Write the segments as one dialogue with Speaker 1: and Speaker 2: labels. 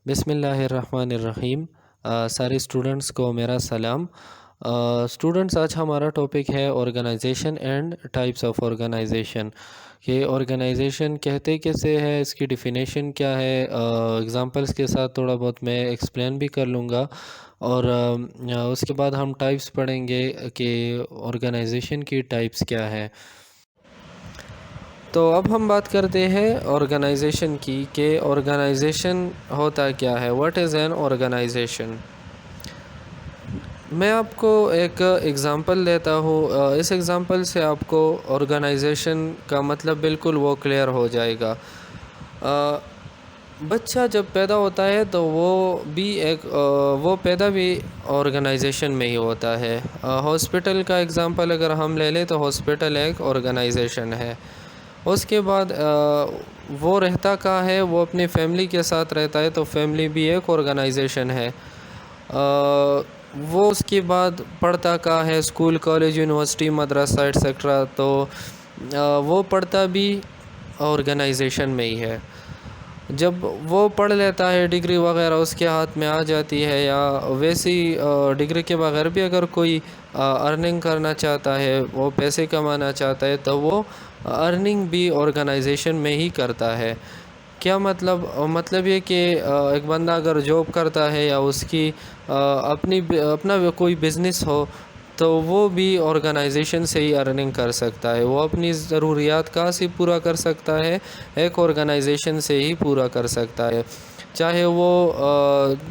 Speaker 1: بسم اللہ الرحمن الرحیم۔ سارے اسٹوڈنٹس کو میرا سلام۔ اسٹوڈنٹس، آج ہمارا ٹاپک ہے organisation and types of organisation, کہ آرگنائزیشن کہتے کیسے ہے، اس کی ڈیفینیشن کیا ہے۔ اگزامپلس کے ساتھ تھوڑا بہت میں ایکسپلین بھی کر لوں گا، اور اس کے بعد ہم ٹائپس پڑھیں گے کہ آرگنائزیشن کی ٹائپس کیا ہے۔ تو اب ہم بات کرتے ہیں آرگنائزیشن کی، کہ آرگنائزیشن ہوتا کیا ہے، واٹ از این آرگنائزیشن۔ میں آپ کو ایک ایگزامپل دیتا ہوں، اس ایگزامپل سے آپ کو آرگنائزیشن کا مطلب بالکل وہ کلیئر ہو جائے گا۔ بچہ جب پیدا ہوتا ہے تو وہ پیدا بھی آرگنائزیشن میں ہی ہوتا ہے۔ ہاسپٹل کا ایگزامپل اگر ہم لے لیں تو ہاسپٹل ایک آرگنائزیشن ہے۔ اس کے بعد وہ رہتا کہاں ہے، وہ اپنی فیملی کے ساتھ رہتا ہے، تو فیملی بھی ایک آرگنائزیشن ہے۔ وہ اس کے بعد پڑھتا کہاں ہے، اسکول، کالج، یونیورسٹی، مدرسہ ایٹسیکٹرا، تو وہ پڑھتا بھی آرگنائزیشن میں ہی ہے۔ جب وہ پڑھ لیتا ہے، ڈگری وغیرہ اس کے ہاتھ میں آ جاتی ہے، یا ویسی ڈگری کے بغیر بھی اگر کوئی ارننگ کرنا چاہتا ہے، وہ پیسے کمانا چاہتا ہے، تو وہ ارننگ بھی آرگنائزیشن میں ہی کرتا ہے۔ کیا مطلب یہ کہ ایک بندہ اگر جاب کرتا ہے، یا اس کی اپنا کوئی بزنس ہو، تو وہ بھی آرگنائزیشن سے ہی ارننگ کر سکتا ہے۔ وہ اپنی ضروریات کہاں سے پورا کر سکتا ہے، ایک آرگنائزیشن سے ہی پورا کر سکتا ہے۔ چاہے وہ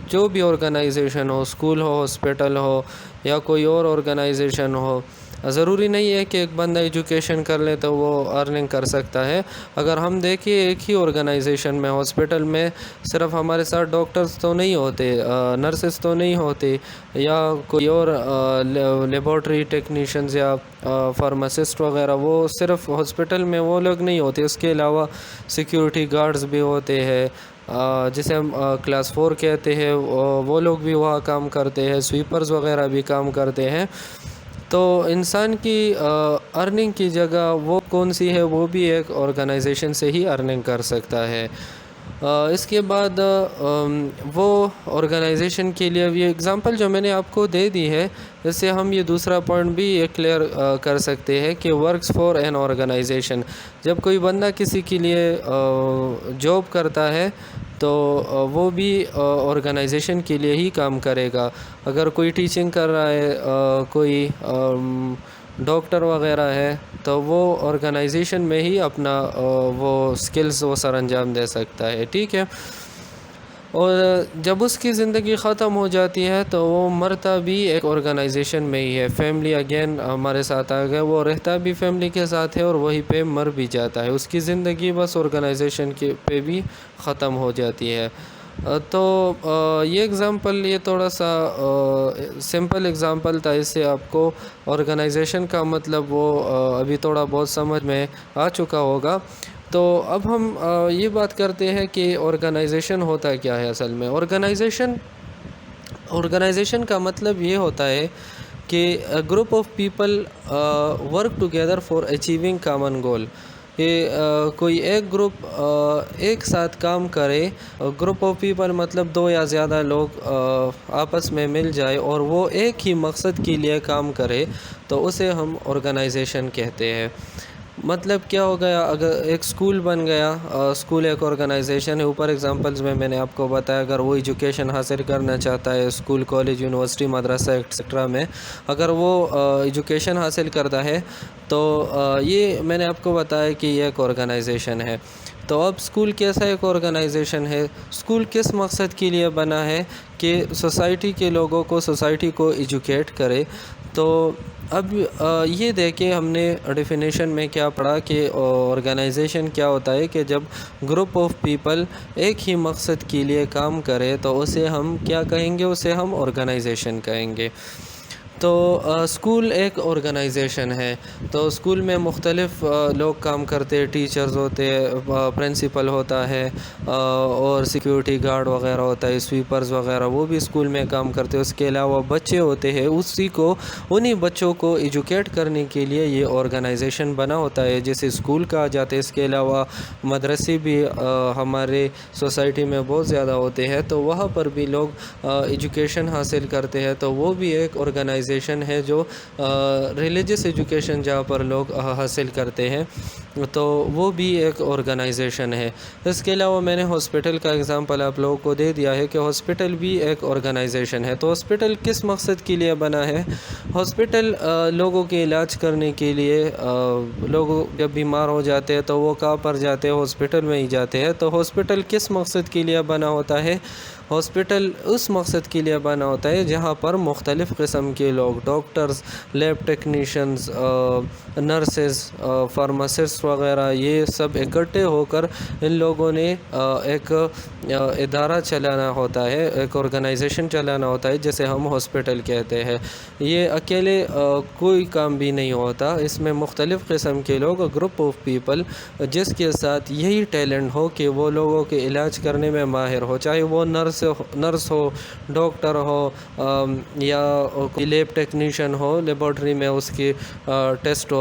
Speaker 1: جو بھی آرگنائزیشن ہو، اسکول ہو، ہاسپٹل ہو، یا کوئی اور آرگنائزیشن ہو، ضروری نہیں ہے کہ ایک بندہ ایجوکیشن کر لے تو وہ ارننگ کر سکتا ہے۔ اگر ہم دیکھیں ایک ہی آرگنائزیشن میں، ہاسپٹل میں صرف ہمارے ساتھ ڈاکٹرز تو نہیں ہوتے، نرسز تو نہیں ہوتے، یا کوئی اور لیبارٹری ٹیکنیشینز یا فارماسسٹ وغیرہ، وہ صرف ہاسپٹل میں وہ لوگ نہیں ہوتے۔ اس کے علاوہ سیکیورٹی گارڈز بھی ہوتے ہیں، جسے ہم کلاس 4 کہتے ہیں، وہ لوگ بھی وہاں کام کرتے ہیں، سویپرز وغیرہ بھی کام کرتے ہیں۔ تو انسان کی ارننگ کی جگہ وہ کون سی ہے، وہ بھی ایک آرگنائزیشن سے ہی ارننگ کر سکتا ہے۔ اس کے بعد وہ آرگنائزیشن کے لیے یہ ایگزامپل جو میں نے آپ کو دے دی ہے، اس سے ہم یہ دوسرا پوائنٹ بھی کلیئر کر سکتے ہیں کہ ورکس فار این آرگنائزیشن۔ جب کوئی بندہ کسی کے لیے جاب کرتا ہے تو وہ بھی آرگنائزیشن کے لیے ہی کام کرے گا۔ اگر کوئی ٹیچنگ کر رہا ہے، کوئی ڈاکٹر وغیرہ ہے، تو وہ آرگنائزیشن میں ہی اپنا وہ سکلز وہ سر انجام دے سکتا ہے، ٹھیک ہے۔ اور جب اس کی زندگی ختم ہو جاتی ہے تو وہ مرتا بھی ایک آرگنائزیشن میں ہی ہے۔ فیملی اگین ہمارے ساتھ آ گئے، وہ رہتا بھی فیملی کے ساتھ ہے، اور وہیں پہ مر بھی جاتا ہے۔ اس کی زندگی بس آرگنائزیشن کے پہ بھی ختم ہو جاتی ہے۔ تو یہ ایگزامپل، یہ تھوڑا سا سمپل ایگزامپل تھا، اس سے آپ کو آرگنائزیشن کا مطلب وہ ابھی تھوڑا بہت سمجھ میں آ چکا ہوگا۔ تو اب ہم یہ بات کرتے ہیں کہ آرگنائزیشن ہوتا کیا ہے اصل میں۔ آرگنائزیشن کا مطلب یہ ہوتا ہے کہ group of people work together for achieving common goal, کہ کوئی ایک گروپ ایک ساتھ کام کرے۔ گروپ آف پیپل مطلب دو یا زیادہ لوگ آپس میں مل جائے اور وہ ایک ہی مقصد کے لیے کام کرے، تو اسے ہم آرگنائزیشن کہتے ہیں۔ مطلب کیا ہو گیا، اگر ایک اسکول بن گیا، اسکول ایک آرگنائزیشن ہے۔ اوپر ایگزامپلز میں نے آپ کو بتایا، اگر وہ ایجوکیشن حاصل کرنا چاہتا ہے، اسکول، کالج، یونیورسٹی، مدرسہ ایٹسیکٹرا میں اگر وہ ایجوکیشن حاصل کرتا ہے، تو یہ میں نے آپ کو بتایا کہ یہ ایک آرگنائزیشن ہے۔ تو اب اسکول کیسا ایک آرگنائزیشن ہے؟ اسکول کس مقصد کے لیے بنا ہے؟ کہ سوسائٹی کے لوگوں کو، سوسائٹی کو ایجوکیٹ کرے۔ تو اب یہ دیکھیں، ہم نے ڈیفینیشن میں کیا پڑھا کہ آرگنائزیشن کیا ہوتا ہے، کہ جب گروپ آف پیپل ایک ہی مقصد کے لیے کام کرے تو اسے ہم کیا کہیں گے؟ اسے ہم آرگنائزیشن کہیں گے۔ تو اسکول ایک آرگنائزیشن ہے، تو اسکول میں مختلف لوگ کام کرتے، ٹیچرز ہوتے، پرنسپل ہوتا ہے، اور سیکیورٹی گارڈ وغیرہ ہوتا ہے، سویپرز وغیرہ، وہ بھی اسکول میں کام کرتے. اس کے علاوہ بچے ہوتے ہیں، انہی بچوں کو ایجوکیٹ کرنے کے لیے یہ آرگنائزیشن بنا ہوتا ہے، جیسے اسکول کہا جاتا ہے. اس کے علاوہ مدرسے بھی ہمارے سوسائٹی میں بہت زیادہ ہوتے ہیں، تو وہاں پر بھی لوگ ایجوکیشن حاصل کرتے ہیں، تو وہ بھی ایک آرگنائزیشن ہے جو ریلیجس ایجوکیشن جہاں پر لوگ حاصل کرتے ہیں، تو وہ بھی ایک آرگنائزیشن ہے. اس کے علاوہ میں نے ہاسپٹل کا اگزامپل آپ لوگوں کو دے دیا ہے کہ ہاسپٹل بھی ایک آرگنائزیشن ہے. تو ہاسپٹل کس مقصد کے لیے بنا ہے؟ ہاسپٹل لوگوں کے علاج کرنے کے لیے. لوگ جب بیمار ہو جاتے ہیں تو وہ کہاں پر جاتے ہیں؟ ہاسپٹل میں ہی جاتے ہیں. تو ہاسپٹل کس مقصد کے لیے بنا ہوتا ہے؟ ہاسپٹل اس مقصد کے لیے بنا ہوتا ہے جہاں پر مختلف قسم کے لوگ، doctors, lab technicians, nurses, pharmacist وغیرہ، یہ سب اکٹھے ہو کر ان لوگوں نے ایک ادارہ چلانا ہوتا ہے، ایک آرگنائزیشن چلانا ہوتا ہے جسے ہم ہاسپٹل کہتے ہیں. یہ اکیلے کوئی کام بھی نہیں ہوتا، اس میں مختلف قسم کے لوگ، گروپ آف پیپل جس کے ساتھ یہی ٹیلنٹ ہو کہ وہ لوگوں کے علاج کرنے میں ماہر ہو، چاہے وہ نرس ہو، ڈاکٹر ہو، یا لیب ٹیکنیشین ہو، لیبارٹری میں اس کی ٹیسٹ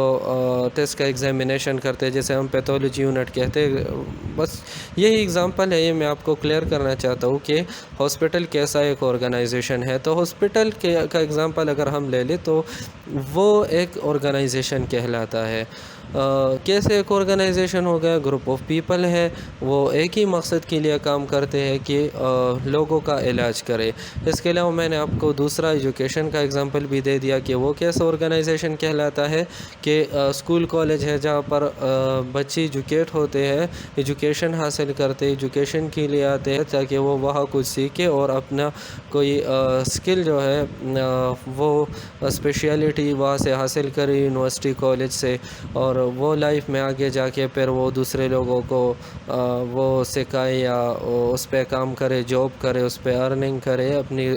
Speaker 1: کا ایگزامینیشن کرتے جیسے ہم پیتھولوجی یونٹ کہتے ہیں. بس یہی اگزامپل ہے، یہ میں آپ کو کلیئر کرنا چاہتا ہوں کہ ہاسپٹل کیسا ایک آرگنائزیشن ہے. تو ہاسپٹل کا اگزامپل اگر ہم لے لیں تو وہ ایک آرگنائزیشن کہلاتا ہے. کیسے ایک آرگنائزیشن ہو گیا؟ گروپ آف پیپل ہے، وہ ایک ہی مقصد کے لیے کام کرتے ہیں کہ لوگوں کا علاج کرے. اس کے علاوہ میں نے آپ کو دوسرا ایجوکیشن کا اگزامپل بھی دے دیا کہ وہ کیسا آرگنائزیشن کہلاتا ہے، کہ اسکول کالج ہے جہاں پر بچے ایجوکیٹ ہوتے ہیں، ایجوکیشن حاصل کرتے، ایجوکیشن کے لیے آتے ہیں تاکہ وہ وہاں کچھ سیکھے اور اپنا کوئی اسکل جو ہے وہ اسپیشلٹی وہاں سے حاصل کرے یونیورسٹی کالج سے، اور وہ لائف میں آگے جا کے پھر وہ دوسرے لوگوں کو وہ سکھائے یا اس پہ کام کرے، جاب کرے، اس پہ ارننگ کرے، اپنی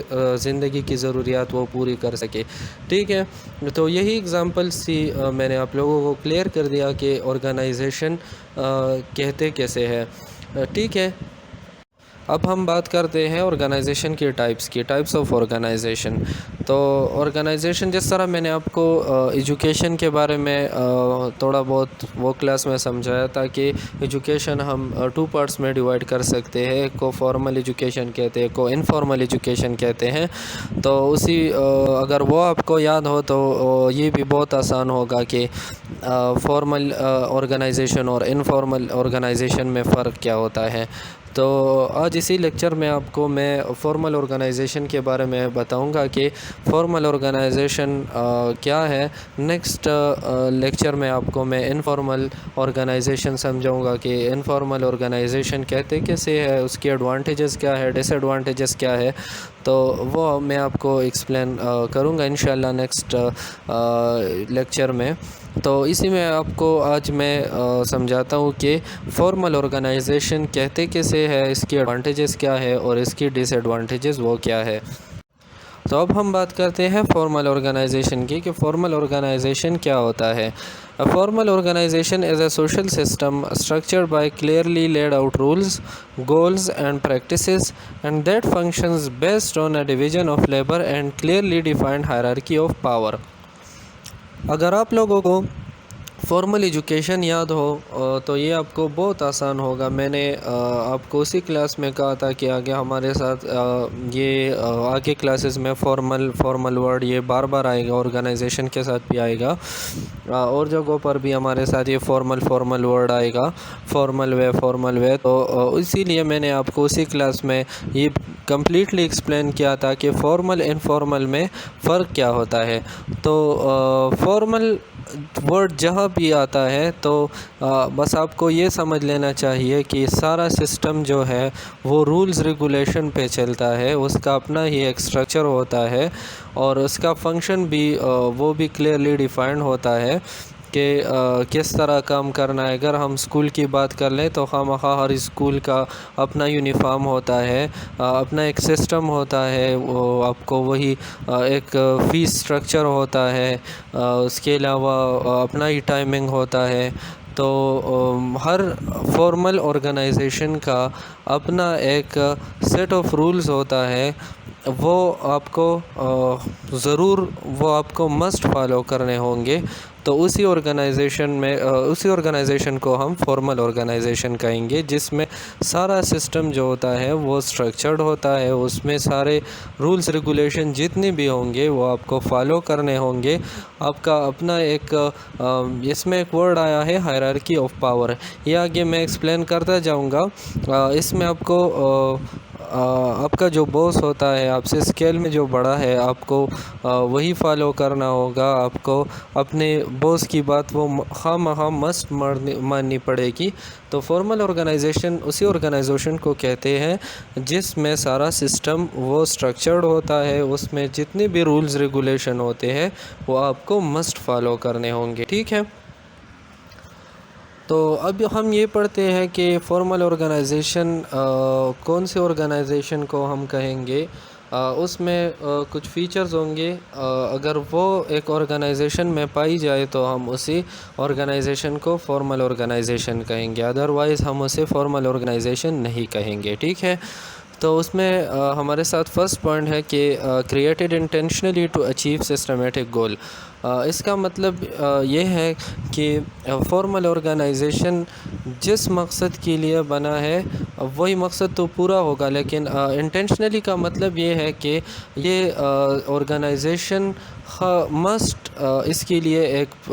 Speaker 1: زندگی کی ضروریات وہ پوری کر سکے. ٹھیک ہے، تو یہی اگزامپلس تھی، میں نے آپ لوگوں کو کلیئر کر دیا کہ آرگنائزیشن کہتے کیسے ہے. ٹھیک ہے، اب ہم بات کرتے ہیں آرگنائزیشن کی ٹائپس آف آرگنائزیشن. تو آرگنائزیشن جس طرح میں نے آپ کو ایجوکیشن کے بارے میں تھوڑا بہت وہ کلاس میں سمجھایا تھا کہ ایجوکیشن ہم 2 پارٹس میں ڈیوائڈ کر سکتے ہیں، ایک کو فارمل ایجوکیشن کہتے ہیں، ایک کو انفارمل ایجوکیشن کہتے ہیں. تو اگر وہ آپ کو یاد ہو تو یہ بھی بہت آسان ہوگا کہ فارمل آرگنائزیشن اور انفارمل آرگنائزیشن میں فرق کیا ہوتا ہے. تو آج اسی لیکچر میں آپ کو میں فارمل آرگنائزیشن کے بارے میں بتاؤں گا کہ فارمل آرگنائزیشن کیا ہے. نیکسٹ لیکچر میں آپ کو میں انفارمل آرگنائزیشن سمجھاؤں گا کہ انفارمل آرگنائزیشن کہتے کیسے ہے، اس کے ایڈوانٹیجز کیا ہے، ڈس ایڈوانٹیجز کیا ہے، تو وہ میں آپ کو ایکسپلین کروں گا انشاءاللہ نیکسٹ لیکچر میں. تو اسی میں آپ کو آج میں سمجھاتا ہوں کہ فارمل آرگنائزیشن کہتے کیسے ہے، اس کی ایڈوانٹیجز کیا ہے اور اس کی ڈس ایڈوانٹیجز وہ کیا ہے. تو اب ہم بات کرتے ہیں فارمل آرگنائزیشن کی کہ فارمل آرگنائزیشن کیا ہوتا ہے. A formal organization is a social system structured by clearly laid out rules, goals and practices, and that functions based on a division of labor and clearly defined hierarchy of power. اگر آپ لوگوں کو formal education یاد ہو تو یہ آپ کو بہت آسان ہوگا. میں نے آپ کو اسی کلاس میں کہا تھا کہ آگے ہمارے ساتھ یہ آگے کلاسز میں فارمل ورڈ یہ بار بار آئے گا، آرگنائزیشن کے ساتھ بھی آئے گا، اور جگہوں پر بھی ہمارے ساتھ یہ فارمل ورڈ آئے گا، فارمل وے. تو اسی لیے میں نے آپ کو اسی کلاس میں یہ کمپلیٹلی ایکسپلین کیا تھا کہ فارمل انفارمل میں فرق کیا ہوتا ہے. تو فارمل ورڈ جہاں بھی آتا ہے تو بس آپ کو یہ سمجھ لینا چاہیے کہ سارا سسٹم جو ہے وہ رولز ریگولیشن پہ چلتا ہے، اس کا اپنا ہی ایک اسٹرکچر ہوتا ہے اور اس کا فنکشن بھی وہ بھی کلیئرلی ڈیفائنڈ ہوتا ہے. کہ کس طرح کام کرنا ہے. اگر ہم اسکول کی بات کر لیں تو خواہ ہر اسکول کا اپنا یونیفارم ہوتا ہے, اپنا ایک سسٹم ہوتا ہے, وہ آپ کو وہی ایک فیس سٹرکچر ہوتا ہے, اس کے علاوہ اپنا ہی ٹائمنگ ہوتا ہے. تو ہر فارمل آرگنائزیشن کا اپنا ایک سیٹ آف رولز ہوتا ہے, وہ آپ کو ضرور وہ آپ کو مسٹ فالو کرنے ہوں گے. تو اسی آرگنائزیشن کو ہم فارمل آرگنائزیشن کہیں گے, جس میں سارا سسٹم جو ہوتا ہے وہ اسٹرکچرڈ ہوتا ہے. اس میں سارے رولز ریگولیشن جتنے بھی ہوں گے وہ آپ کو فالو کرنے ہوں گے. آپ کا اپنا ایک اس میں ایک ورڈ آیا ہے ہائرارکی آف پاور, یہ آگے میں ایکسپلین کرتا جاؤں گا. اس میں آپ کو آپ کا جو باس ہوتا ہے, آپ سے اسکیل میں جو بڑا ہے, آپ کو وہی فالو کرنا ہوگا. آپ کو اپنے باس کی بات وہ خواہ مسٹ ماننی پڑے گی. تو فارمل آرگنائزیشن اسی آرگنائزیشن کو کہتے ہیں جس میں سارا سسٹم وہ اسٹرکچرڈ ہوتا ہے, اس میں جتنے بھی رولز ریگولیشن ہوتے ہیں وہ آپ کو مسٹ فالو کرنے ہوں گے. ٹھیک ہے, تو اب ہم یہ پڑھتے ہیں کہ فارمل آرگنائزیشن کون سے آرگنائزیشن کو ہم کہیں گے. اس میں کچھ فیچرز ہوں گے, اگر وہ ایک آرگنائزیشن میں پائی جائے تو ہم اسی آرگنائزیشن کو فارمل آرگنائزیشن کہیں گے, ادروائز ہم اسے فارمل آرگنائزیشن نہیں کہیں گے. ٹھیک ہے, تو اس میں ہمارے ساتھ فرسٹ پوائنٹ ہے کہ created intentionally to achieve systematic goal. اس کا مطلب یہ ہے کہ فارمل آرگنائزیشن جس مقصد کے لیے بنا ہے وہی مقصد تو پورا ہوگا, لیکن انٹینشنلی کا مطلب یہ ہے کہ یہ آرگنائزیشن مسٹ اس کے لیے ایک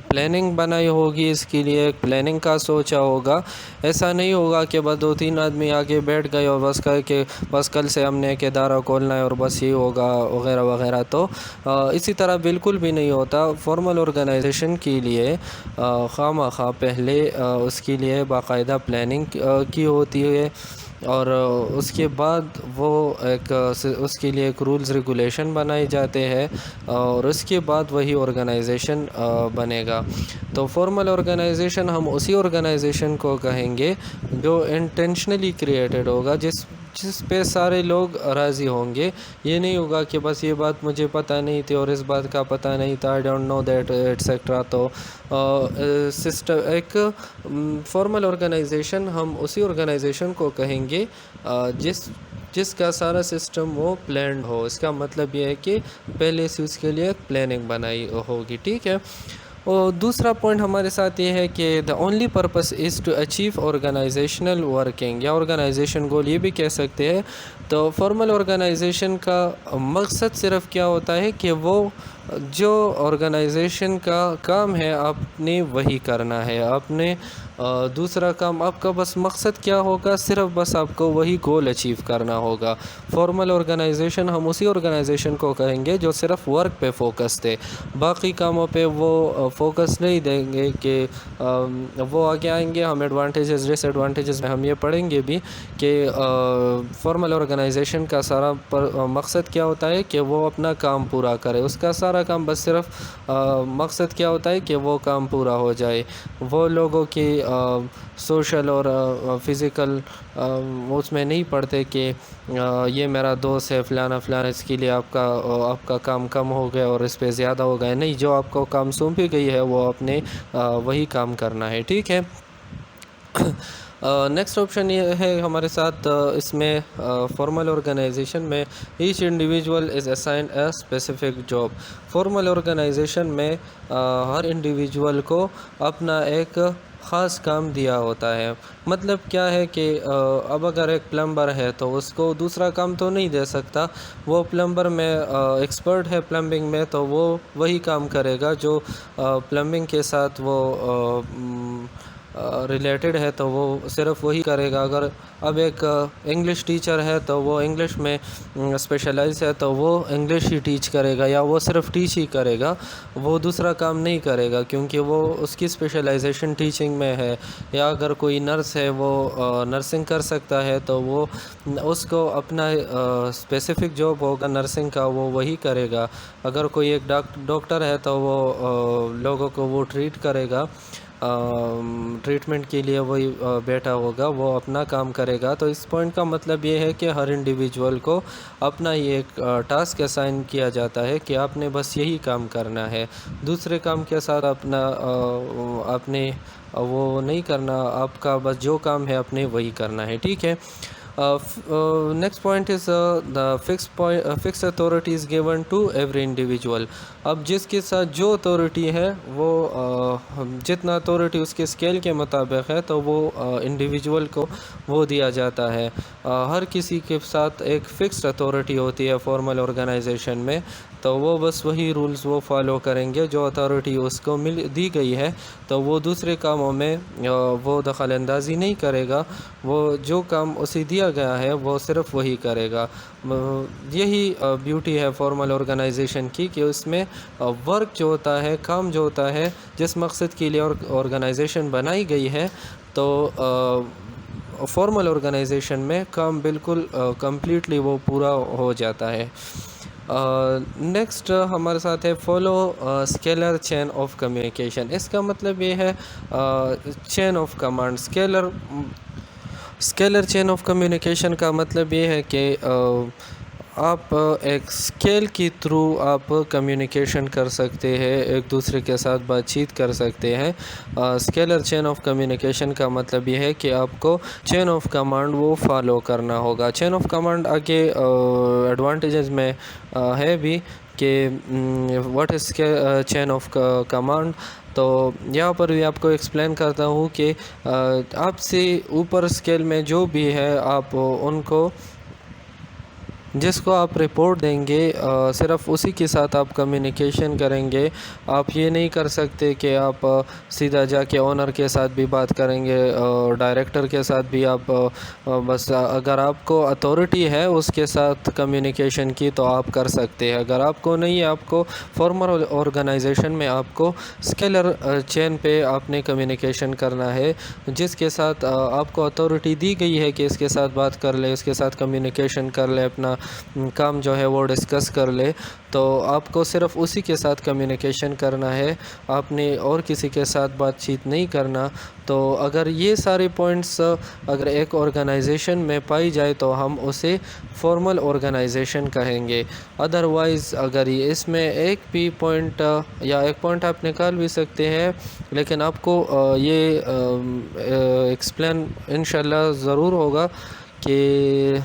Speaker 1: پلاننگ بنائی ہوگی, اس کے لیے ایک پلاننگ کا سوچا ہوگا. ایسا نہیں ہوگا کہ بس 2-3 آدمی آگے بیٹھ گئے اور بس کہے کہ بس کل سے ہم نے ایک ادارہ کھولنا ہے اور بس یہ ہوگا وغیرہ وغیرہ. تو اسی طرح بالکل بھی نہیں ہوتا. فارمل آرگنائزیشن کے لیے خواہ پہلے اس کے لیے باقاعدہ پلاننگ کی ہوتی ہے, اور اس کے بعد وہ اس کے لیے ایک رولز ریگولیشن بنائے جاتے ہیں, اور اس کے بعد وہی آرگنائزیشن بنے گا. تو فارمل آرگنائزیشن ہم اسی آرگنائزیشن کو کہیں گے جو انٹینشنلی کریٹڈ ہوگا, جس پہ سارے لوگ راضی ہوں گے. یہ نہیں ہوگا کہ بس یہ بات مجھے پتہ نہیں تھی اور اس بات کا پتہ نہیں تھا, I don't know that etcetera. تو سسٹم ایک فارمل آرگنائزیشن ہم اسی آرگنائزیشن کو کہیں گے جس کا سارا سسٹم وہ پلانڈ ہو. اس کا مطلب یہ ہے کہ پہلے سے اس کے لیے ایک پلاننگ بنائی ہوگی. ٹھیک ہے, اور دوسرا پوائنٹ ہمارے ساتھ یہ ہے کہ the only purpose is to achieve organisational working, یا آرگنائزیشن گول یہ بھی کہہ سکتے ہیں. تو فارمل آرگنائزیشن کا مقصد صرف کیا ہوتا ہے کہ وہ جو آرگنائزیشن کا کام ہے آپ نے وہی کرنا ہے. آپ نے دوسرا کام, آپ کا بس مقصد کیا ہوگا, صرف بس آپ کو وہی گول اچیو کرنا ہوگا. فارمل آرگنائزیشن ہم اسی آرگنائزیشن کو کہیں گے جو صرف ورک پہ فوکس تھے, باقی کاموں پہ وہ فوکس نہیں دیں گے. کہ وہ آگے آئیں گے, ہم ایڈوانٹیجز ڈس ایڈوانٹیجز میں ہم یہ پڑھیں گے بھی کہ فارمل آرگنائزیشن کا سارا مقصد کیا ہوتا ہے کہ وہ اپنا کام پورا کرے. اس کا سارا کام بس صرف مقصد کیا ہوتا ہے کہ وہ کام پورا ہو جائے. وہ لوگوں کی سوشل اور فزیکل اس میں نہیں پڑھتے کہ یہ میرا دوست ہے فلانا فلانا, اس کے لیے آپ کا کام کم ہو گیا اور اس پہ زیادہ ہو گیا. نہیں, جو آپ کو کام سونپی گئی ہے وہ آپ نے وہی کام کرنا ہے. ٹھیک ہے, نیکسٹ آپشن یہ ہے ہمارے ساتھ اس میں فارمل آرگنائزیشن میں each individual is assigned a specific job. Formal organisation میں ہر انڈیویجول کو اپنا ایک خاص کام دیا ہوتا ہے. مطلب کیا ہے کہ اب اگر ایک پلمبر ہے تو اس کو دوسرا کام تو نہیں دے سکتا. وہ پلمبر میں ایکسپرٹ ہے پلمبنگ میں, تو وہ وہی کام کرے گا جو پلمبنگ کے ساتھ وہ ریلیٹڈ ہے تو وہ صرف وہی کرے گا. اگر اب ایک انگلش ٹیچر ہے تو وہ انگلش میں اسپیشلائز ہے تو وہ انگلش ہی ٹیچ کرے گا یا وہ صرف ٹیچ ہی کرے گا, وہ دوسرا کام نہیں کرے گا کیونکہ وہ اس کی اسپیشلائزیشن ٹیچنگ میں ہے. یا اگر کوئی نرس ہے وہ نرسنگ کر سکتا ہے تو وہ اس کو اپنا اسپیسیفک جاب ہوگا نرسنگ کا, وہ وہی کرے گا. اگر کوئی ایک ڈاکٹر ہے تو وہ لوگوں کو وہ ٹریٹ کرے گا, ٹریٹمنٹ کے لیے وہی بیٹھا ہوگا, وہ اپنا کام کرے گا. تو اس پوائنٹ کا مطلب یہ ہے کہ ہر انڈیویجول کو اپنا یہ ایک ٹاسک اسائن کیا جاتا ہے کہ آپ نے بس یہی کام کرنا ہے, دوسرے کام کے ساتھ اپنا اپنے وہ نہیں کرنا, آپ کا بس جو کام ہے اپنے وہی کرنا ہے. ٹھیک ہے. Next point is the fix authority is given to every individual. اب جس کے ساتھ جو اتھارٹی ہے وہ جتنا اتھارٹی اس کے اسکیل کے مطابق ہے تو وہ انڈیویجول کو وہ دیا جاتا ہے. ہر کسی کے ساتھ ایک فکسڈ اتھارٹی ہوتی ہے فارمل آرگنائزیشن میں, تو وہ بس وہی رولز وہ فالو کریں گے جو اتھارٹی اس کو دی گئی ہے. تو وہ دوسرے کاموں میں وہ دخل اندازی نہیں کرے گا, وہ جو کام اسے دیا گیا ہے وہ صرف وہی کرے گا. یہی بیوٹی ہے فارمل آرگنائزیشن کی کہ اس میں ورک جو ہوتا ہے, کام جو ہوتا ہے جس مقصد کے لیے آرگنائزیشن بنائی گئی ہے, تو فارمل آرگنائزیشن میں کام بالکل کمپلیٹلی وہ پورا ہو جاتا ہے. نیکسٹ ہمارے ساتھ ہے follow scalar chain of communication. اس کا مطلب یہ ہے chain of command. Scalar chain of communication کا مطلب یہ ہے کہ آپ ایک اسکیل کی تھرو آپ کمیونیکیشن کر سکتے ہیں, ایک دوسرے کے ساتھ بات چیت کر سکتے ہیں. اسکیلر چین آف کمیونیکیشن کا مطلب یہ ہے کہ آپ کو چین آف کمانڈ وہ فالو کرنا ہوگا. چین آف کمانڈ آگے ایڈوانٹیجز میں ہے بھی کہ what is chain of command. تو یہاں پر بھی آپ کو ایکسپلین کرتا ہوں کہ آپ سے اوپر اسکیل میں جو بھی ہے آپ ان کو جس کو آپ رپورٹ دیں گے صرف اسی کے ساتھ آپ کمیونیکیشن کریں گے. آپ یہ نہیں کر سکتے کہ آپ سیدھا جا کے اونر کے ساتھ بھی بات کریں گے, ڈائریکٹر کے ساتھ بھی آپ بس اگر آپ کو اتھارٹی ہے اس کے ساتھ کمیونیکیشن کی تو آپ کر سکتے ہیں. اگر آپ کو نہیں ہے, آپ کو فارمل آرگنائزیشن میں آپ کو اسکیلر چین پہ آپ نے کمیونیکیشن کرنا ہے, جس کے ساتھ آپ کو اتھارٹی دی گئی ہے کہ اس کے ساتھ بات کر لے, اس کے ساتھ کمیونیکیشن کر لے, اپنا کام جو ہے وہ ڈسکس کر لے. تو آپ کو صرف اسی کے ساتھ کمیونیکیشن کرنا ہے, آپ نے اور کسی کے ساتھ بات چیت نہیں کرنا. تو اگر یہ سارے پوائنٹس اگر ایک آرگنائزیشن میں پائی جائے تو ہم اسے فارمل آرگنائزیشن کہیں گے. ادروائز اگر اس میں ایک بھی پوائنٹ یا ایک پوائنٹ آپ نکال بھی سکتے ہیں, لیکن آپ کو یہ ایکسپلین انشاءاللہ ضرور ہوگا کہ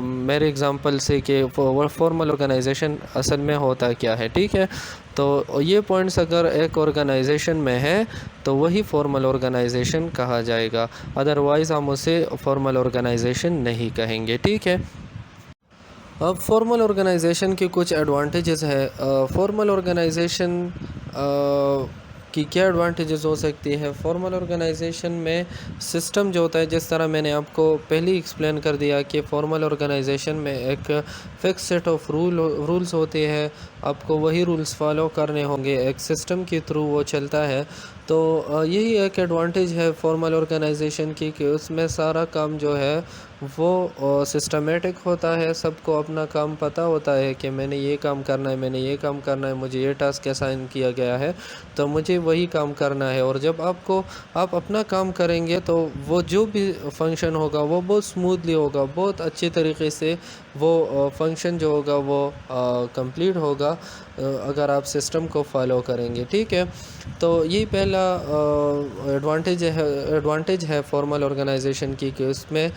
Speaker 1: میرے اگزامپل سے کہ فارمل آرگنائزیشن اصل میں ہوتا کیا ہے. ٹھیک ہے. تو یہ پوائنٹس اگر ایک آرگنائزیشن میں ہے تو وہی فارمل آرگنائزیشن کہا جائے گا, ادروائز ہم اسے فارمل آرگنائزیشن نہیں کہیں گے. ٹھیک ہے. اب فارمل آرگنائزیشن کے کچھ ایڈوانٹیجز ہے. فارمل آرگنائزیشن کی کیا ایڈوانٹیجز ہو سکتی ہے. فارمل آرگنائزیشن میں سسٹم جو ہوتا ہے, جس طرح میں نے آپ کو پہلے ایکسپلین کر دیا کہ فارمل آرگنائزیشن میں ایک فکس سیٹ آف رولز ہوتے ہیں, آپ کو وہی رولز فالو کرنے ہوں گے, ایک سسٹم کے تھرو وہ چلتا ہے. تو یہی ایک ایڈوانٹیج ہے فارمل آرگنائزیشن کی کہ اس میں سارا کام جو ہے وہ سسٹمیٹک ہوتا ہے, سب کو اپنا کام پتہ ہوتا ہے کہ میں نے یہ کام کرنا ہے, میں نے یہ کام کرنا ہے, مجھے یہ ٹاسک اسائن کیا گیا ہے تو مجھے وہی کام کرنا ہے. اور جب آپ اپنا کام کریں گے تو وہ جو بھی فنکشن ہوگا وہ بہت سموتھلی ہوگا, بہت اچھے طریقے سے وہ فنکشن جو ہوگا وہ کمپلیٹ ہوگا اگر آپ سسٹم کو فالو کریں گے. ٹھیک ہے. تو یہ پہلا ایڈوانٹیج ہے فارمل آرگنائزیشن کی کہ اس میں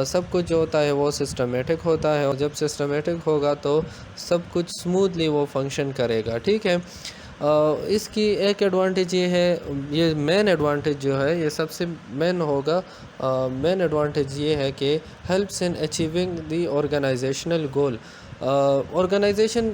Speaker 1: سب کچھ جو ہوتا ہے وہ سسٹمیٹک ہوتا ہے, اور جب سسٹمیٹک ہوگا تو سب کچھ سموتھلی وہ فنکشن کرے گا. ٹھیک ہے. اس کی ایک ایڈوانٹیج یہ ہے, یہ مین ایڈوانٹیج جو ہے یہ سب سے مین ہوگا, مین ایڈوانٹیج یہ ہے کہ helps in achieving the organisational goal. Organisation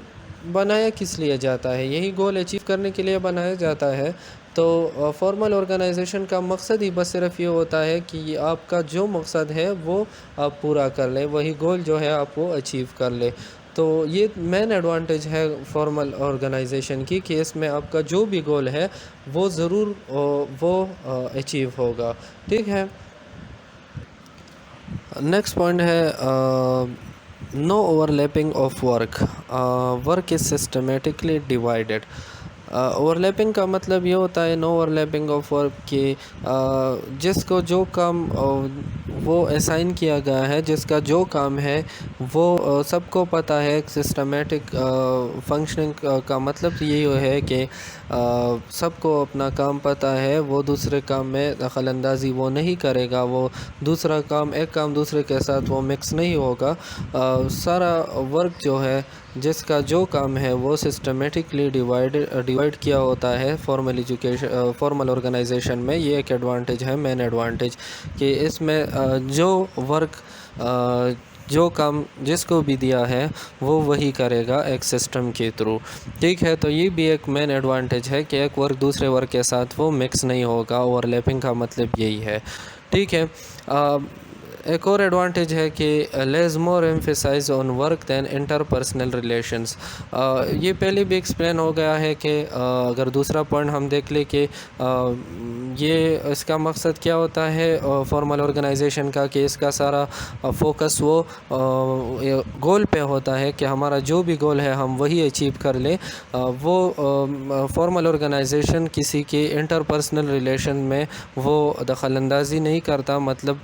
Speaker 1: بنایا کس لیے جاتا ہے, یہی گول اچیو کرنے کے لیے بنایا جاتا ہے تو فارمل آرگنائزیشن کا مقصد ہی بس صرف یہ ہوتا ہے کہ آپ کا جو مقصد ہے وہ آپ پورا کر لیں، وہی گول جو ہے آپ وہ اچیو کر لیں۔ تو یہ مین ایڈوانٹیج ہے فارمل آرگنائزیشن کی کہ اس میں آپ کا جو بھی گول ہے وہ ضرور وہ اچیو ہوگا، ٹھیک ہے۔ نیکسٹ پوائنٹ ہے no overlapping of work, work is systematically divided. Overlapping کا مطلب یہ ہوتا ہے no overlapping of work کہ جس کو جو کام وہ اسائن کیا گیا ہے، جس کا جو کام ہے وہ سب کو پتہ ہے۔ سسٹمیٹک فنکشننگ کا مطلب یہی ہے کہ سب کو اپنا کام پتہ ہے، وہ دوسرے کام میں دخل اندازی وہ نہیں کرے گا، وہ دوسرا کام ایک کام دوسرے کے ساتھ وہ مکس نہیں ہوگا۔ سارا ورک جو ہے جس کا جو کام ہے وہ سسٹمیٹکلی ڈیوائڈ کیا ہوتا ہے فارمل آرگنائزیشن میں۔ یہ ایک ایڈوانٹیج ہے، مین ایڈوانٹیج، کہ اس میں جو ورک جو کام جس کو بھی دیا ہے وہ وہی کرے گا ایک سسٹم کے تھرو، ٹھیک ہے۔ تو یہ بھی ایک مین ایڈوانٹیج ہے کہ ایک ورک دوسرے ورک کے ساتھ وہ مکس نہیں ہوگا۔ اوور لیپنگ کا مطلب یہی ہے، ٹھیک ہے۔ ایک اور ایڈوانٹیج ہے کہ less more emphasise on work than interpersonal relations. یہ پہلے بھی ایکسپلین ہو گیا ہے کہ اگر دوسرا پوائنٹ ہم دیکھ لیں کہ یہ اس کا مقصد کیا ہوتا ہے فارمل آرگنائزیشن کا، کہ اس کا سارا فوکس وہ گول پہ ہوتا ہے کہ ہمارا جو بھی گول ہے ہم وہی اچیو کر لیں۔ وہ فارمل آرگنائزیشن کسی کے انٹر پرسنل ریلیشن میں وہ دخل اندازی نہیں کرتا، مطلب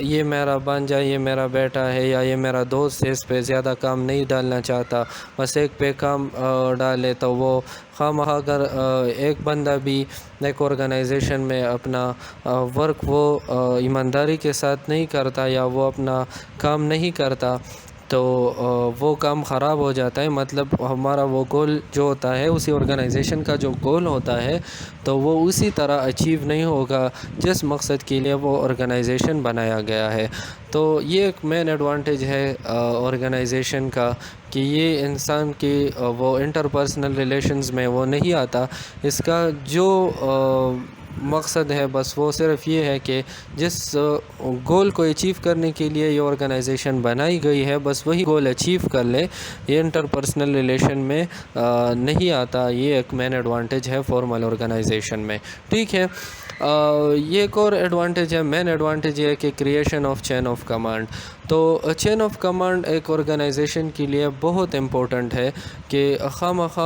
Speaker 1: یہ میرا بانجا، یہ میرا بیٹا ہے یا یہ میرا دوست ہے، اس پہ زیادہ کام نہیں ڈالنا چاہتا، بس ایک پہ کام ڈالے۔ تو وہ خواہ اگر ایک بندہ بھی ایک آرگنائزیشن میں اپنا ورک وہ ایمانداری کے ساتھ نہیں کرتا یا وہ اپنا کام نہیں کرتا تو وہ کام خراب ہو جاتا ہے۔ مطلب ہمارا وہ گول جو ہوتا ہے، اسی آرگنائزیشن کا جو گول ہوتا ہے تو وہ اسی طرح اچیو نہیں ہوگا جس مقصد کے لیے وہ آرگنائزیشن بنایا گیا ہے۔ تو یہ ایک مین ایڈوانٹیج ہے آرگنائزیشن کا کہ یہ انسان کی وہ انٹر پرسنل ریلیشنز میں وہ نہیں آتا۔ اس کا جو مقصد ہے بس وہ صرف یہ ہے کہ جس گول کو اچیو کرنے کے لیے یہ آرگنائزیشن بنائی گئی ہے بس وہی گول اچیو کر لے، یہ انٹر پرسنل ریلیشن میں نہیں آتا۔ یہ ایک مین ایڈوانٹیج ہے فارمل آرگنائزیشن میں، ٹھیک ہے۔ یہ ایک اور ایڈوانٹیج ہے، مین ایڈوانٹیج یہ ہے کہ creation of chain of command. تو چین آف کمانڈ ایک آرگنائزیشن کے لیے بہت امپورٹنٹ ہے کہ خواہ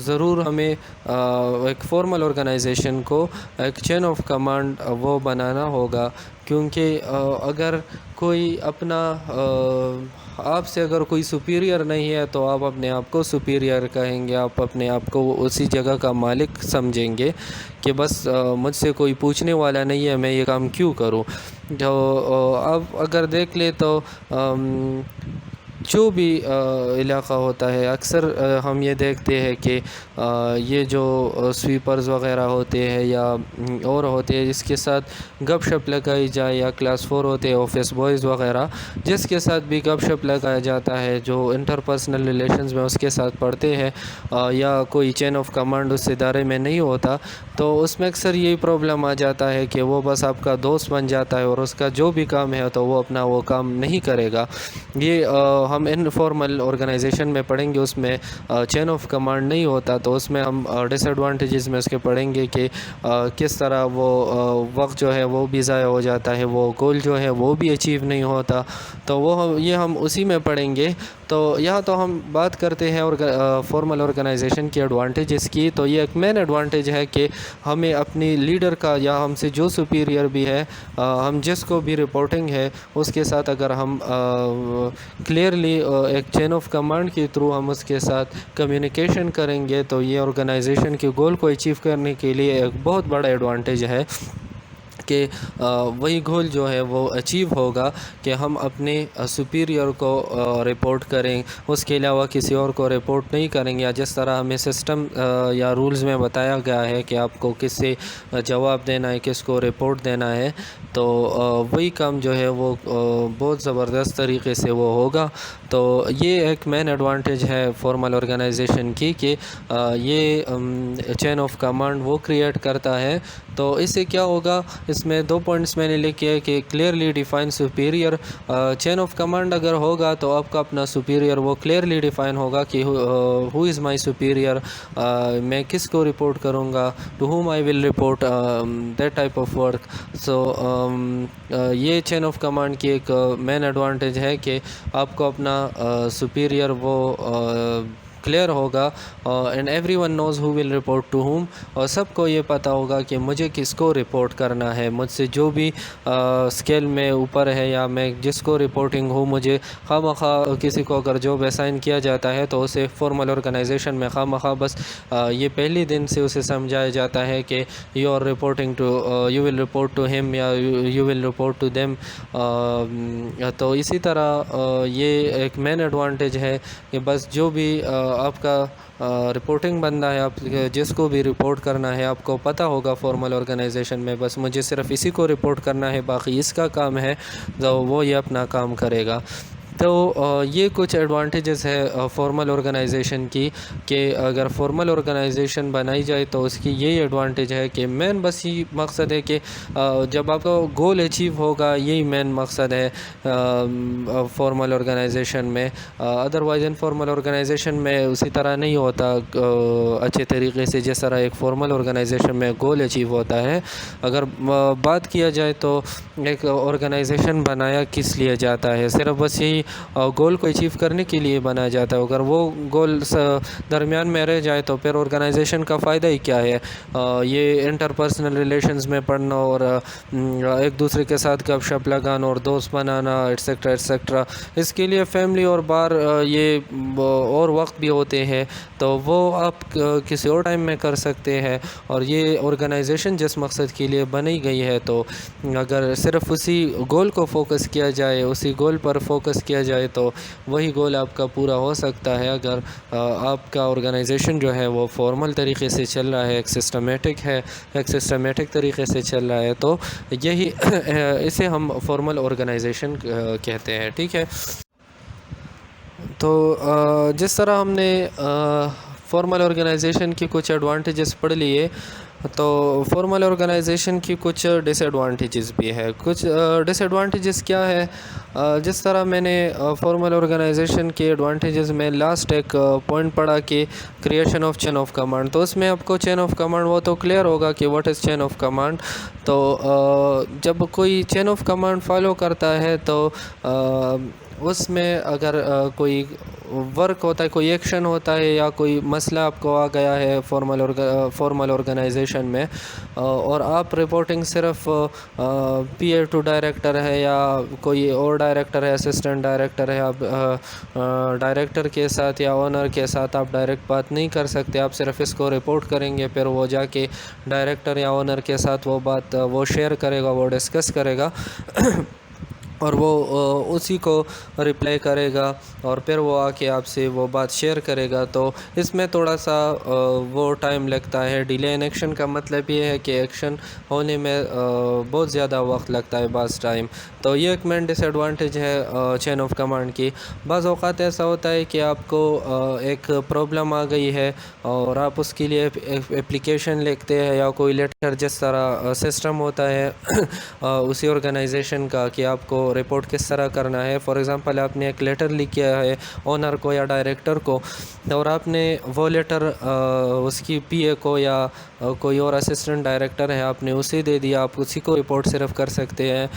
Speaker 1: ضرور ہمیں ایک فارمل آرگنائزیشن کو ایک چین آف کمانڈ وہ بنانا ہوگا، کیونکہ اگر کوئی اپنا آپ سے اگر کوئی سپیریئر نہیں ہے تو آپ اپنے آپ کو سپیریئر کہیں گے، آپ اپنے آپ کو اسی جگہ کا مالک سمجھیں گے کہ بس مجھ سے کوئی پوچھنے والا نہیں ہے، میں یہ کام کیوں کروں۔ تو اب اگر دیکھ لیں تو جو بھی علاقہ ہوتا ہے اکثر ہم یہ دیکھتے ہیں کہ یہ جو سویپرز وغیرہ ہوتے ہیں یا اور ہوتے ہیں جس کے ساتھ گپ شپ لگائی جائے، یا کلاس 4 ہوتے ہیں آفس بوائز وغیرہ جس کے ساتھ بھی گپ شپ لگایا جاتا ہے، جو انٹر پرسنل ریلیشنز میں اس کے ساتھ پڑھتے ہیں یا کوئی چین آف کمانڈ اس ادارے میں نہیں ہوتا، تو اس میں اکثر یہی پرابلم آ جاتا ہے کہ وہ بس آپ کا دوست بن جاتا ہے اور اس کا جو بھی کام ہے تو وہ اپنا وہ کام نہیں کرے گا۔ یہ ہم انفارمل آرگنائزیشن میں پڑھیں گے، اس میں چین آف کمانڈ نہیں ہوتا، تو اس میں ہم ڈس ایڈوانٹیجز میں اس کے پڑھیں گے کہ کس طرح وہ وقت جو ہے وہ بھی ضائع ہو جاتا ہے، وہ گول جو ہے وہ بھی اچیو نہیں ہوتا، تو یہ ہم اسی میں پڑھیں گے۔ تو یہاں تو ہم بات کرتے ہیں فارمل آرگنائزیشن کی ایڈوانٹیجز کی، تو یہ ایک مین ایڈوانٹیج ہے کہ ہمیں اپنی لیڈر کا یا ہم سے جو سپیریئر بھی ہے، ہم جس کو بھی رپورٹنگ ہے اس کے ساتھ اگر ہم کلیئرلی ایک چین آف کمانڈ کے تھرو ہم اس کے ساتھ کمیونیکیشن کریں گے تو یہ آرگنائزیشن کے گول کو اچیو کرنے کے لیے ایک بہت بڑا ایڈوانٹیج ہے کہ وہی گول جو ہے وہ اچیو ہوگا کہ ہم اپنے سپیریئر کو رپورٹ کریں، اس کے علاوہ کسی اور کو رپورٹ نہیں کریں گے، یا جس طرح ہمیں سسٹم یا رولز میں بتایا گیا ہے کہ آپ کو کس سے جواب دینا ہے، کس کو رپورٹ دینا ہے، تو وہی کام جو ہے وہ بہت زبردست طریقے سے وہ ہوگا۔ تو یہ ایک مین ایڈوانٹیج ہے فارمل آرگنائزیشن کی کہ یہ چین آف کمانڈ وہ کریٹ کرتا ہے۔ تو اس سے کیا ہوگا، اس میں 2 پوائنٹس میں نے لکھے ہیں کہ clearly define superior. Chain of command اگر ہوگا تو آپ کا اپنا سپیریئر وہ کلیئرلی ڈیفائن ہوگا کہ ہو از مائی سپیریئر، میں کس کو رپورٹ کروں گا، to whom I will report that type of work. So یہ چین آف کمانڈ کی ایک مین ایڈوانٹیج ہے کہ آپ کو اپنا سپیریئر وہ کلیئر ہوگا، and every one knows who will report to whom, اور سب کو یہ پتہ ہوگا کہ مجھے کس کو رپورٹ کرنا ہے، مجھ سے جو بھی اسکیل میں اوپر ہے یا میں جس کو رپورٹنگ ہو، مجھے خواہ مخواہ کسی کو اگر جاب اسائن کیا جاتا ہے تو اسے فارمل آرگنائزیشن میں خواہ مخواہ بس یہ پہلی دن سے اسے سمجھایا جاتا ہے کہ you are reporting to, you will report to him یا you will report to them. تو اسی طرح یہ ایک مین ایڈوانٹیج ہے کہ بس جو بھی آپ کا رپورٹنگ بندہ ہے، آپ جس کو بھی رپورٹ کرنا ہے، آپ کو پتہ ہوگا فارمل آرگنائزیشن میں بس مجھے صرف اسی کو رپورٹ کرنا ہے، باقی اس کا کام ہے تو وہ یہ اپنا کام کرے گا۔ تو یہ کچھ ایڈوانٹیجز ہے فارمل آرگنائزیشن کی، کہ اگر فارمل آرگنائزیشن بنائی جائے تو اس کی یہی ایڈوانٹیج ہے کہ مین بس یہ مقصد ہے کہ جب آپ کا گول اچیو ہوگا، یہی مین مقصد ہے فارمل آرگنائزیشن میں۔ ادروائز انفارمل آرگنائزیشن میں اسی طرح نہیں ہوتا اچھے طریقے سے جس طرح ایک فارمل آرگنائزیشن میں گول اچیو ہوتا ہے۔ اگر بات کیا جائے تو ایک آرگنائزیشن بنایا کس لیے جاتا ہے، صرف بس یہی گول کو اچیو کرنے کے لیے بنایا جاتا ہے۔ اگر وہ گول درمیان میں رہ جائے تو پھر آرگنائزیشن کا فائدہ ہی کیا ہے؟ یہ انٹر پرسنل ریلیشنز میں پڑھنا اور ایک دوسرے کے ساتھ گپ شپ لگانا اور دوست بنانا ایٹسیکٹرا ایٹسیکٹرا، اس کے لیے فیملی اور بار یہ اور وقت بھی ہوتے ہیں، تو وہ آپ کسی اور ٹائم میں کر سکتے ہیں۔ اور یہ آرگنائزیشن جس مقصد کے لیے بنائی گئی ہے، تو اگر صرف اسی گول کو فوکس کیا جائے، اسی گول پر فوکس کیا جائے تو وہی گول آپ کا پورا ہو سکتا ہے۔ اگر آپ کا آرگنائزیشن جو ہے وہ فارمل طریقے سے چل رہا ہے، ایک سسٹمیٹک طریقے سے چل رہا ہے، تو یہی اسے ہم فارمل آرگنائزیشن کہتے ہیں، ٹھیک ہے۔ تو جس طرح ہم نے فارمل آرگنائزیشن کی کچھ ایڈوانٹیجز پڑھ لیے، تو فارمل آرگنائزیشن کی کچھ ڈس ایڈوانٹیجز بھی ہے۔ کچھ ڈس ایڈوانٹیجز کیا ہے؟ جس طرح میں نے فارمل آرگنائزیشن کے ایڈوانٹیجز میں لاسٹ ایک پوائنٹ پڑھا کہ creation of chain of command, تو اس میں آپ کو چین آف کمانڈ وہ تو کلیئر ہوگا کہ what is chain of command. تو جب کوئی چین آف کمانڈ فالو کرتا ہے تو اس میں اگر کوئی ورک ہوتا ہے، کوئی ایکشن ہوتا ہے، یا کوئی مسئلہ آپ کو آ گیا ہے فارمل آرگنائزیشن میں، اور آپ رپورٹنگ صرف پی اے ٹو ڈائریکٹر ہے یا کوئی اور ڈائریکٹر ہے، اسسٹنٹ ڈائریکٹر ہے، آپ ڈائریکٹر کے ساتھ یا اونر کے ساتھ آپ ڈائریکٹ بات نہیں کر سکتے، آپ صرف اس کو رپورٹ کریں گے، پھر وہ جا کے ڈائریکٹر یا اونر کے ساتھ وہ بات وہ شیئر کرے گا، وہ ڈسکس کرے گا اور وہ اسی کو رپلائی کرے گا، اور پھر وہ آ کے آپ سے وہ بات شیئر کرے گا۔ تو اس میں تھوڑا سا وہ ٹائم لگتا ہے۔ ڈیلے ان ایکشن کا مطلب یہ ہے کہ ایکشن ہونے میں بہت زیادہ وقت لگتا ہے بعض ٹائم۔ تو یہ ایک مین ڈس ایڈوانٹیج ہے چین آف کمانڈ کی۔ بعض اوقات ایسا ہوتا ہے کہ آپ کو ایک پرابلم آ گئی ہے اور آپ اس کے لیے اپلیکیشن لکھتے ہیں یا کوئی لیٹر، جس طرح سسٹم ہوتا ہے اسی آرگنائزیشن کا کہ آپ کو رپورٹ کس طرح کرنا ہے۔ فار ایگزامپل آپ نے ایک لیٹر لکھا ہے اونر کو یا ڈائریکٹر کو، اور آپ نے وہ لیٹر اس کی پی اے کو یا کوئی اور اسسٹنٹ ڈائریکٹر ہے، آپ نے اسے دے دیا، آپ اسی کو رپورٹ صرف کر سکتے ہیں۔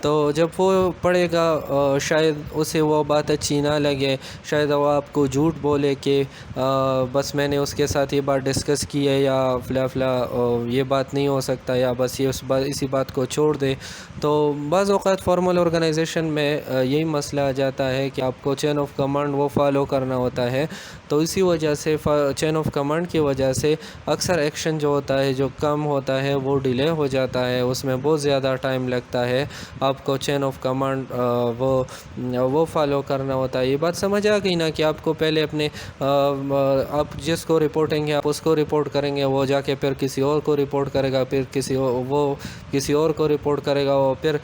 Speaker 1: تو جب وہ پڑھے گا شاید اسے وہ بات اچھی نہ لگے، شاید وہ آپ کو جھوٹ بولے کہ بس میں نے اس کے ساتھ یہ بات ڈسکس کی ہے، یا فلاں فلاں یہ بات نہیں ہو سکتا، یا بس یہ اسی بات کو چھوڑ دے۔ تو بعض اوقات فارمل آرگنائزیشن میں یہی مسئلہ آ جاتا ہے کہ آپ کو چین آف کمانڈ وہ فالو کرنا ہوتا ہے، تو اسی وجہ سے چین آف کمانڈ کی وجہ سے اکثر ایکشن جو ہوتا ہے، جو کام ہوتا ہے، وہ ڈیلے ہو جاتا ہے، اس میں بہت زیادہ ٹائم لگتا ہے۔ آپ کو چین آف کمانڈ وہ فالو کرنا ہوتا ہے۔ یہ بات سمجھ آ گئی نا کہ آپ کو پہلے اپنے آپ جس کو رپورٹنگ ہے آپ اس کو رپورٹ کریں گے، وہ جا کے پھر کسی اور کو رپورٹ کرے گا، پھر وہ کسی اور کو رپورٹ کرے گا، وہ پھر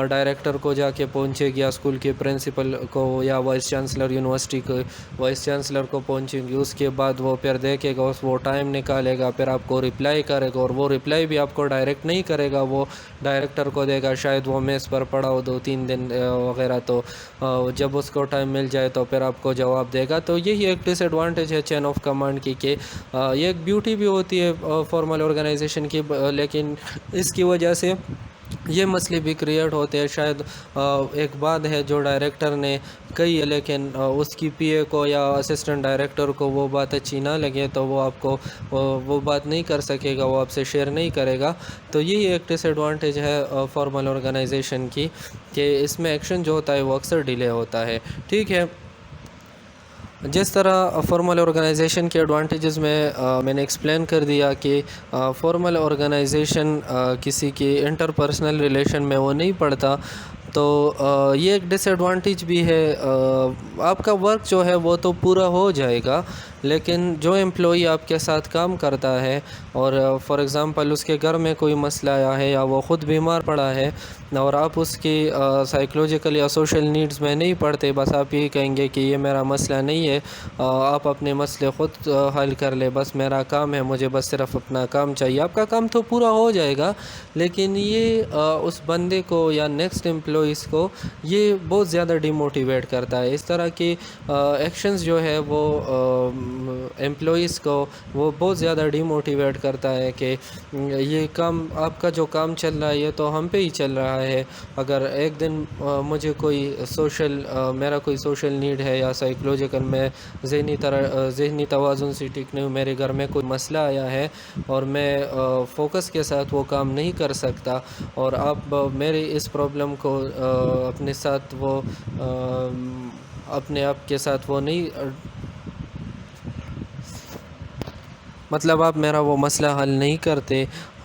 Speaker 1: ڈائریکٹر کو جا کے پہنچے گی، اسکول کے پرنسپل کو یا وائس چانسلر یونیورسٹی کو وائس چانسلر کو پہنچے گی۔ اس کے بعد وہ پھر دیکھے گا، وہ ٹائم نکالے گا، پھر آپ کو رپلائی کرے گا، اور وہ رپلائی بھی آپ کو ڈائریکٹ نہیں کرے گا، وہ ڈائریکٹر کو دے گا، شاید وہ میز پر پڑا ہو 2-3 دن وغیرہ، تو جب اس کو ٹائم مل جائے تو پھر آپ کو جواب دے گا۔ تو یہی ایک ڈس ایڈوانٹیج ہے چین آف کمانڈ کی، کہ یہ ایک بیوٹی بھی ہوتی ہے فارمل آرگنائزیشن کی، لیکن اس کی وجہ سے یہ مسئلے بھی کریٹ ہوتے ہیں۔ شاید ایک بات ہے جو ڈائریکٹر نے کہی ہے، لیکن اس کی پی اے کو یا اسسٹنٹ ڈائریکٹر کو وہ بات اچھی نہ لگے، تو وہ آپ کو وہ بات نہیں کر سکے گا، وہ آپ سے شیئر نہیں کرے گا۔ تو یہی ایک ڈس ایڈوانٹیج ہے فارمل آرگنائزیشن کی، کہ اس میں ایکشن جو ہوتا ہے وہ اکثر ڈیلے ہوتا ہے۔ ٹھیک ہے، جس طرح فارمل آرگنائزیشن کے ایڈوانٹیجز میں نے ایکسپلین کر دیا کہ فارمل آرگنائزیشن کسی کی انٹر پرسنل ریلیشن میں وہ نہیں پڑتا، تو یہ ایک ڈس ایڈوانٹیج بھی ہے۔ آپ کا ورک جو ہے وہ تو پورا ہو جائے گا، لیکن جو امپلائی آپ کے ساتھ کام کرتا ہے، اور فار ایگزامپل اس کے گھر میں کوئی مسئلہ آیا ہے، یا وہ خود بیمار پڑا ہے، اور آپ اس کی سائیکلوجیکل یا سوشل نیڈز میں نہیں پڑتے، بس آپ یہی کہیں گے کہ یہ میرا مسئلہ نہیں ہے، آپ اپنے مسئلے خود حل کر لیں، بس میرا کام ہے، مجھے بس صرف اپنا کام چاہیے۔ آپ کا کام تو پورا ہو جائے گا، لیکن یہ اس بندے کو یا نیکسٹ امپلائیز کو یہ بہت زیادہ ڈی موٹیویٹ کرتا ہے۔ اس طرح کے ایکشنز جو ہے وہ امپلائیز کو وہ بہت زیادہ ڈی موٹیویٹ کرتا ہے، کہ یہ کام آپ کا جو کام چل رہا ہے یہ تو ہم پہ ہی چل رہا ہے، اگر ایک دن مجھے کوئی میرا کوئی سوشل نیڈ ہے، یا سائیکلوجیکل میں ذہنی توازن سے ٹھیک نہیں ہوں، میرے گھر میں کوئی مسئلہ آیا ہے، اور میں فوکس کے ساتھ وہ کام نہیں کر سکتا، اور آپ میری اس پرابلم کو اپنے ساتھ وہ اپنے آپ کے ساتھ وہ نہیں، مطلب آپ میرا وہ مسئلہ حل نہیں کرتے،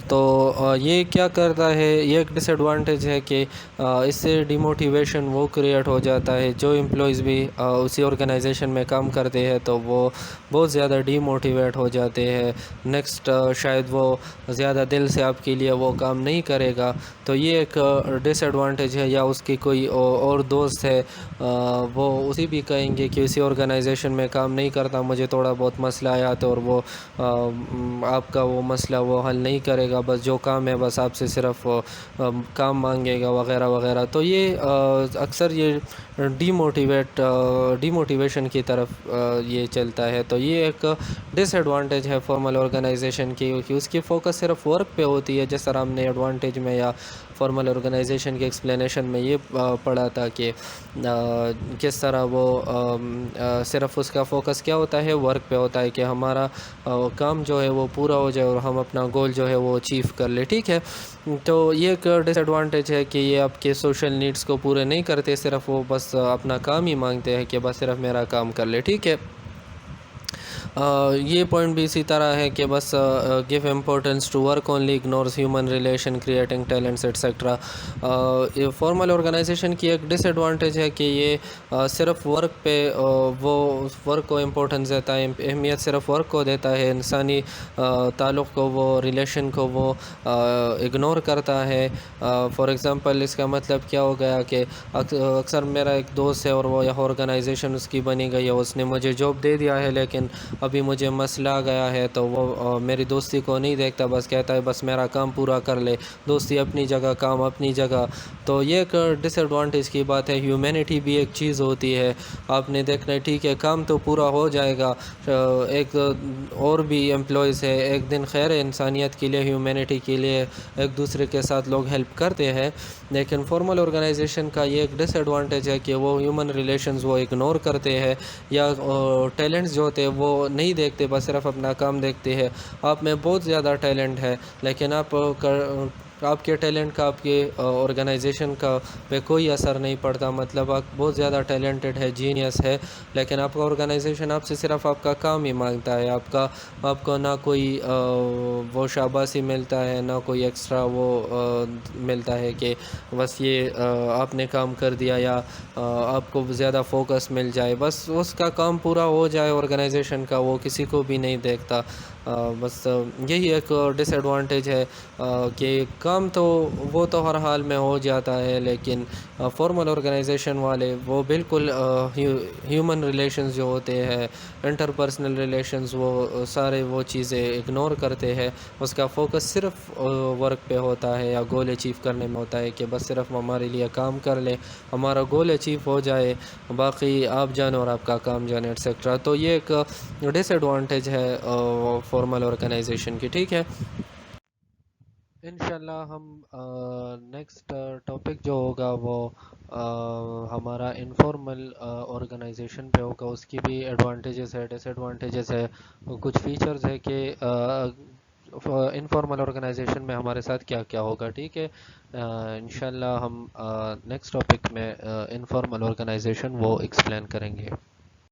Speaker 1: تو یہ کیا کرتا ہے، یہ ایک ڈس ایڈوانٹیج ہے کہ اس سے ڈی موٹیویشن وہ کریٹ ہو جاتا ہے۔ جو امپلائیز بھی اسی آرگنائزیشن میں کام کرتے ہیں تو وہ بہت زیادہ ڈی موٹیویٹ ہو جاتے ہیں، نیکسٹ شاید وہ زیادہ دل سے آپ کے لیے وہ کام نہیں کرے گا، تو یہ ایک ڈس ایڈوانٹیج ہے۔ یا اس کی کوئی اور دوست ہے، وہ اسی بھی کہیں گے کہ اسی آرگنائزیشن میں کام نہیں کرتا، مجھے تھوڑا بہت مسئلہ آیا تو، اور وہ آپ کا وہ مسئلہ وہ حل نہیں کرے گا، بس جو کام ہے بس آپ سے صرف کام مانگے گا وغیرہ وغیرہ، تو یہ اکثر یہ ڈی موٹیویشن کی طرف یہ چلتا ہے۔ تو یہ ایک ڈس ایڈوانٹیج ہے فارمل آرگنائزیشن کی، کہ اس کی فوکس صرف ورک پہ ہوتی ہے، جس طرح ہم نے ایڈوانٹیج میں یا فارمل آرگنائزیشن کے ایکسپلینیشن میں یہ پڑھا تھا کہ کس طرح وہ صرف اس کا فوکس کیا ہوتا ہے، ورک پہ ہوتا ہے، کہ ہمارا کام جو ہے وہ پورا ہو جائے اور ہم اپنا گول جو ہے وہ اچیو کر لیں۔ ٹھیک ہے، تو یہ ایک ڈس ایڈوانٹیج ہے کہ یہ آپ کے سوشل نیڈز کو پورے نہیں کرتے، صرف وہ بس اپنا کام ہی مانگتے ہیں کہ بس صرف میرا کام کر لے۔ ٹھیک ہے، یہ پوائنٹ بھی اسی طرح ہے کہ بس give importance to work only, ignores human relation, creating talents etcetera. Formal organisation کی ایک ڈس ایڈوانٹیج ہے کہ یہ صرف ورک پہ وہ ورک کو امپورٹنس دیتا ہے، اہمیت صرف ورک کو دیتا ہے، انسانی تعلق کو، وہ ریلیشن کو وہ اگنور کرتا ہے۔ فار ایگزامپل اس کا مطلب کیا ہو گیا کہ اکثر میرا ایک دوست ہے، اور وہ یہ آرگنائزیشن اس کی بنی گئی ہے، اس نے مجھے جاب دے دیا ہے، لیکن ابھی مجھے مسئلہ آ گیا ہے تو وہ میری دوستی کو نہیں دیکھتا، بس کہتا ہے بس میرا کام پورا کر لے، دوستی اپنی جگہ، کام اپنی جگہ. تو یہ ایک ڈس ایڈوانٹیج کی بات ہے. ہیومینٹی بھی ایک چیز ہوتی ہے. آپ نے دیکھنا ہے ٹھیک ہے کام تو پورا ہو جائے گا، ایک اور بھی امپلائیز ہے، ایک دن خیر ہے انسانیت کے لیے، ہیومینٹی کے لیے ایک دوسرے کے ساتھ لوگ ہیلپ کرتے ہیں. لیکن فارمل آرگنائزیشن کا یہ ایک ڈس ایڈوانٹیج ہے کہ وہ ہیومن ریلیشنز وہ اگنور کرتے ہیں، یا ٹیلنٹس جو ہوتے ہیں وہ نہیں دیکھتے، بس صرف اپنا کام دیکھتے ہیں. آپ میں بہت زیادہ ٹیلنٹ ہے لیکن آپ کے ٹیلنٹ کا آپ کے آرگنائزیشن کا پہ کوئی اثر نہیں پڑتا. مطلب آپ بہت زیادہ ٹیلنٹڈ ہے، جینیس ہے، لیکن آپ کا آرگنائزیشن آپ سے صرف آپ کا کام ہی مانگتا ہے. آپ کو نہ کوئی وہ شاباشی ملتا ہے، نہ کوئی ایکسٹرا وہ ملتا ہے کہ بس یہ آپ نے کام کر دیا، یا آپ کو زیادہ فوکس مل جائے. بس اس کا کام پورا ہو جائے آرگنائزیشن کا، وہ کسی کو بھی نہیں دیکھتا. بس یہی ایک ڈس ایڈوانٹیج ہے کہ کام تو وہ تو ہر حال میں ہو جاتا ہے، لیکن فارمل آرگنائزیشن والے وہ بالکل ہیومن ریلیشنز جو ہوتے ہیں، انٹر پرسنل ریلیشنز، وہ سارے وہ چیزیں اگنور کرتے ہیں. اس کا فوکس صرف ورک پہ ہوتا ہے یا گول اچیو کرنے میں ہوتا ہے کہ بس صرف ہمارے لیے کام کر لیں، ہمارا گول اچیو ہو جائے، باقی آپ جانے اور آپ کا کام جانے ایٹسیکٹرا. تو یہ ایک ڈس ایڈوانٹیج ہے فارمل آرگنائزیشن کی. ٹھیک ہے، انشاءاللہ ہم نیکسٹ ٹاپک جو ہوگا وہ ہمارا انفارمل آرگنائزیشن پہ ہوگا. اس کی بھی ایڈوانٹیجز ہے، ڈس ایڈوانٹیجز ہے، کچھ فیچرز ہے کہ انفارمل آرگنائزیشن میں ہمارے ساتھ کیا کیا ہوگا. ٹھیک ہے، انشاءاللہ ہم نیکسٹ ٹاپک میں انفارمل آرگنائزیشن وہ ایکسپلین کریں گے.